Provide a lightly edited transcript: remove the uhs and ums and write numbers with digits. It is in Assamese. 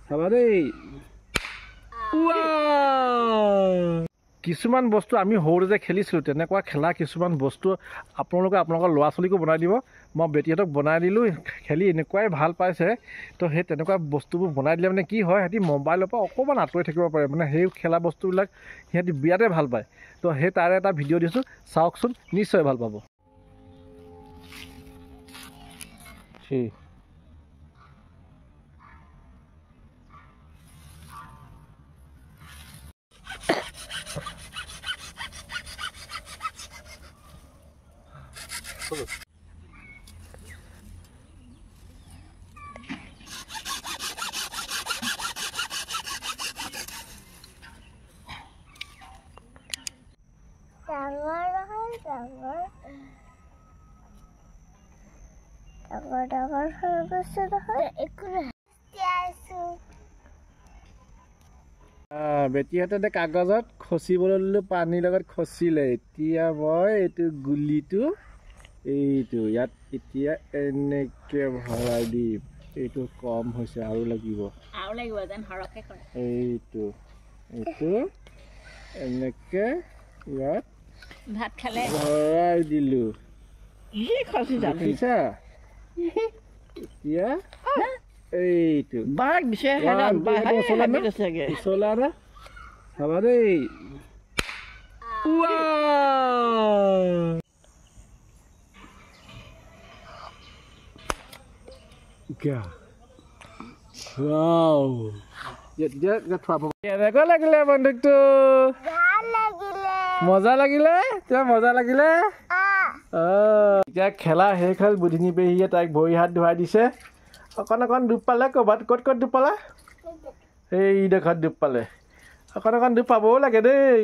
চাবা দেই কিছুমান বস্তু আমি সৰুতে যে খেলিছিলোঁ তেনেকুৱা খেলা কিছুমান বস্তু আপোনালোকৰ ল'ৰা ছোৱালীকো বনাই দিব মই বেটীহঁতক বনাই দিলোঁ খেলি এনেকুৱাই ভাল পাইছে তো সেই তেনেকুৱা বস্তুবোৰ বনাই দিলে মানে কি হয় সিহঁতি মোবাইলৰ পৰা অকণমান আঁতৰি থাকিব পাৰে মানে সেই খেলা বস্তুবিলাক সিহঁতি বিৰাটেই ভাল পায় তো সেই তাৰে এটা ভিডিঅ' দিছোঁ চাওকচোন নিশ্চয় ভাল পাব বেটীহঁতে কাগজত খচিবলৈ ল'লোঁ পানীৰ লগত খচিলে এতিয়া মই এইটো গুলিটো এইটো ইয়াত এতিয়া এনেকৈ ভৰাই দিম এইটো কম হৈছে আৰু লাগিব এইটো এইটো এনেকৈ ইয়াত ভাত খালে ভৰাই দিলোঁ দেখিছা এতিয়া এইটো উচলা না চাবা দেই কেনেকুৱা লাগিলে বন্দুকটো মজা লাগিলে মজা লাগিলে এতিয়া খেলা শেষ হ'ল বুধিনী পেহীয়ে তাইক ভৰি হাত ধুৱাই দিছে অকণ ডুব পালে ক'ৰবাত ক'ত ডুব পালা এই ডোখৰত ডুব পালে অকণ ডুব পাবও লাগে দেই